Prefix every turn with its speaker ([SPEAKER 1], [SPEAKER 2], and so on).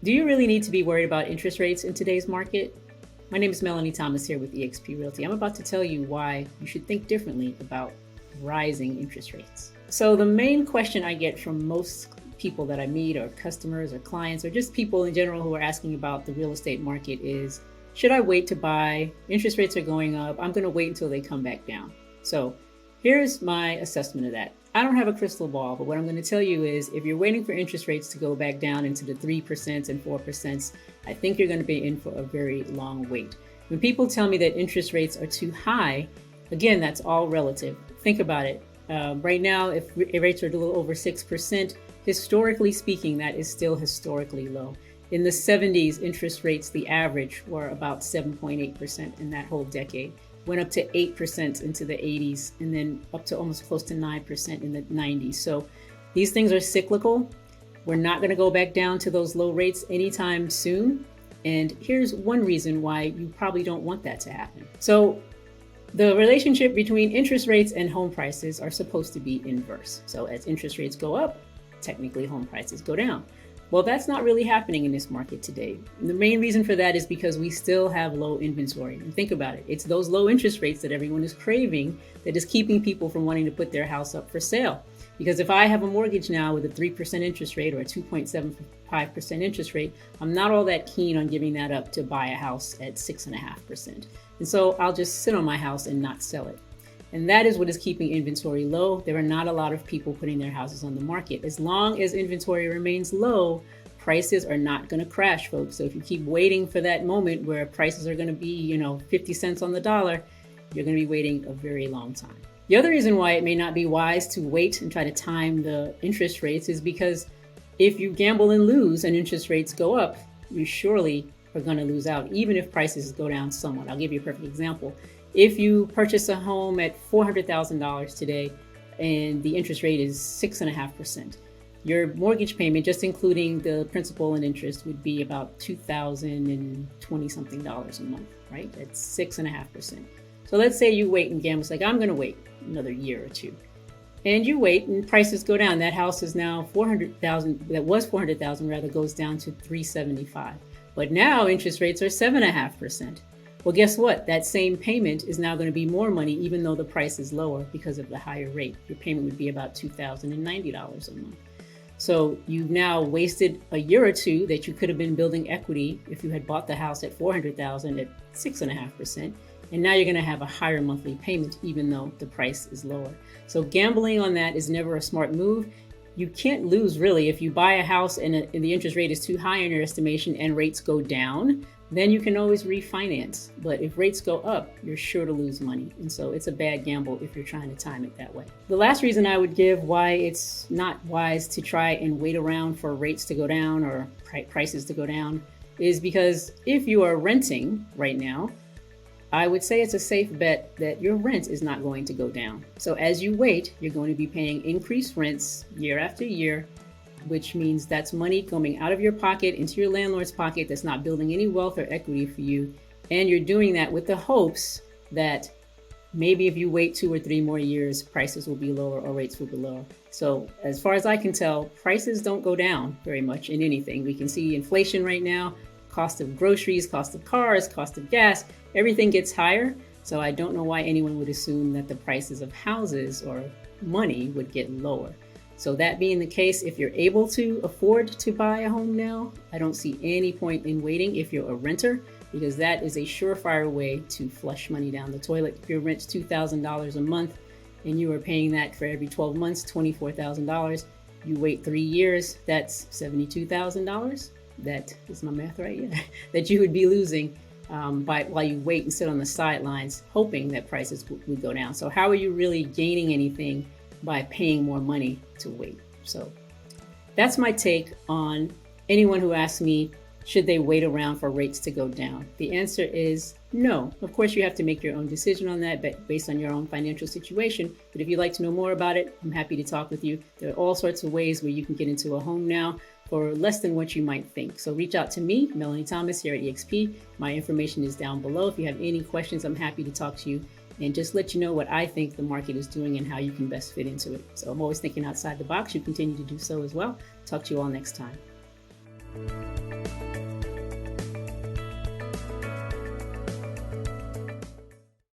[SPEAKER 1] Do you really need to be worried about interest rates in today's market? My name is Melanie Thomas here with eXp Realty. I'm about to tell you why you should think differently about rising interest rates. So the main question I get from most people that I meet, or customers or clients, or just people in general who are asking about the real estate market is, should I wait to buy? Interest rates are going up. I'm going to wait until they come back down. So here's my assessment of that. I don't have a crystal ball, but what I'm going to tell you is if you're waiting for interest rates to go back down into the 3% and 4%, I think you're going to be in for a very long wait. When people tell me that interest rates are too high, again, that's all relative. Think about it. Right now, if rates are a little over 6%, historically speaking, that is still historically low. In the 70s, interest rates, the average, were about 7.8% in that whole decade. Went up to 8% into the 80s, and then up to almost close to 9% in the 90s. So these things are cyclical. We're not going to go back down to those low rates anytime soon. And here's one reason why you probably don't want that to happen. So the relationship between interest rates and home prices are supposed to be inverse. So as interest rates go up, technically home prices go down. Well, that's not really happening in this market today. And the main reason for that is because we still have low inventory. And think about it. It's those low interest rates that everyone is craving that is keeping people from wanting to put their house up for sale. Because if I have a mortgage now with a 3% interest rate or a 2.75% interest rate, I'm not all that keen on giving that up to buy a house at 6.5%. And so I'll just sit on my house and not sell it. And that is what is keeping inventory low. There are not a lot of people putting their houses on the market. As long as inventory remains low, prices are not going to crash, folks. So if you keep waiting for that moment where prices are going to be, 50 cents on the dollar, you're going to be waiting a very long time. The other reason why it may not be wise to wait and try to time the interest rates is because if you gamble and lose and interest rates go up, you surely are going to lose out, even if prices go down somewhat. I'll give you a perfect example. If you purchase a home at $400,000 today and the interest rate is 6.5%, your mortgage payment, just including the principal and interest, would be about $2,020 something a month, right? That's 6.5%. So let's say you wait and gamble. It's like, I'm going to wait another year or two. And you wait and prices go down. That house is now $400,000, that was $400,000 rather, goes down to $375. But now interest rates are 7.5%. Well, guess what? That same payment is now going to be more money, even though the price is lower because of the higher rate. Your payment would be about $2,090 a month. So you've now wasted a year or two that you could have been building equity if you had bought the house at $400,000 at 6.5%. And now you're going to have a higher monthly payment, even though the price is lower. So gambling on that is never a smart move. You can't lose, really. If you buy a house and the interest rate is too high in your estimation and rates go down, then you can always refinance. But if rates go up, you're sure to lose money. And so it's a bad gamble if you're trying to time it that way. The last reason I would give why it's not wise to try and wait around for rates to go down or prices to go down is because if you are renting right now, I would say it's a safe bet that your rent is not going to go down. So as you wait, you're going to be paying increased rents year after year, which means that's money coming out of your pocket into your landlord's pocket that's not building any wealth or equity for you. And you're doing that with the hopes that maybe if you wait 2 or 3 more years, prices will be lower or rates will be lower. So as far as I can tell, prices don't go down very much in anything. We can see inflation right now, cost of groceries, cost of cars, cost of gas, everything gets higher. So I don't know why anyone would assume that the prices of houses or money would get lower. So that being the case, if you're able to afford to buy a home now, I don't see any point in waiting if you're a renter, because that is a surefire way to flush money down the toilet. If your rent's $2,000 a month and you are paying that for every 12 months, $24,000, you wait 3 years, that's $72,000. That is my math right? Yeah. That you would be losing while you wait and sit on the sidelines, hoping that prices would go down. So how are you really gaining anything by paying more money to wait? So that's my take on anyone who asks me, should they wait around for rates to go down? The answer is no. Of course, you have to make your own decision on that based on your own financial situation. But if you'd like to know more about it, I'm happy to talk with you. There are all sorts of ways where you can get into a home now for less than what you might think. So reach out to me, Melanie Thomas here at eXp. My information is down below. If you have any questions, I'm happy to talk to you and just let you know what I think the market is doing and how you can best fit into it. So I'm always thinking outside the box. You continue to do so as well. Talk to you all next time.